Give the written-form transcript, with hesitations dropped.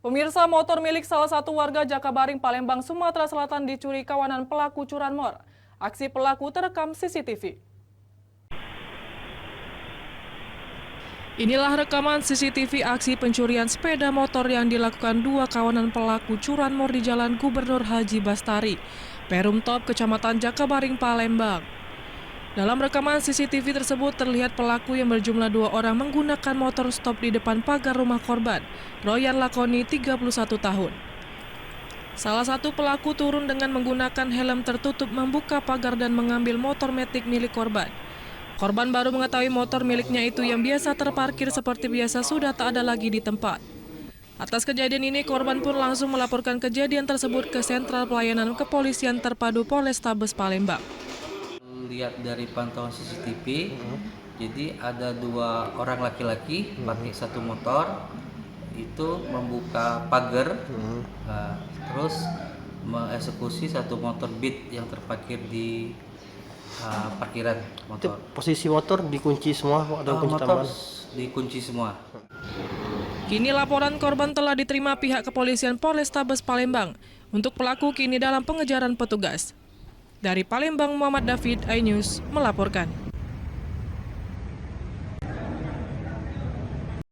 Pemirsa, motor milik salah satu warga Jakabaring, Palembang, Sumatera Selatan dicuri kawanan pelaku curanmor. Aksi pelaku terekam CCTV. Inilah rekaman CCTV aksi pencurian sepeda motor yang dilakukan dua kawanan pelaku curanmor di Jalan Gubernur Haji Bastari, Perum Top, Kecamatan Jakabaring, Palembang. Dalam rekaman CCTV tersebut terlihat pelaku yang berjumlah 2 orang menggunakan motor stop di depan pagar rumah korban, Royan Lakoni, 31 tahun. Salah satu pelaku turun dengan menggunakan helm tertutup, membuka pagar dan mengambil motor metik milik korban. Korban baru mengetahui motor miliknya itu yang biasa terparkir seperti biasa sudah tak ada lagi di tempat. Atas kejadian ini, korban pun langsung melaporkan kejadian tersebut ke Sentral Pelayanan Kepolisian Terpadu Polrestabes Palembang. Lihat dari pantauan CCTV, jadi ada 2 orang laki-laki pakai satu motor itu membuka pagar, terus mengeksekusi satu motor Beat yang terparkir di parkiran motor. Itu posisi motor dikunci semua atau kunci motor tambahan? dikunci semua. Kini laporan korban telah diterima pihak kepolisian Polrestabes Palembang. Untuk pelaku kini dalam pengejaran petugas. Dari Palembang, Muhammad David, iNews melaporkan.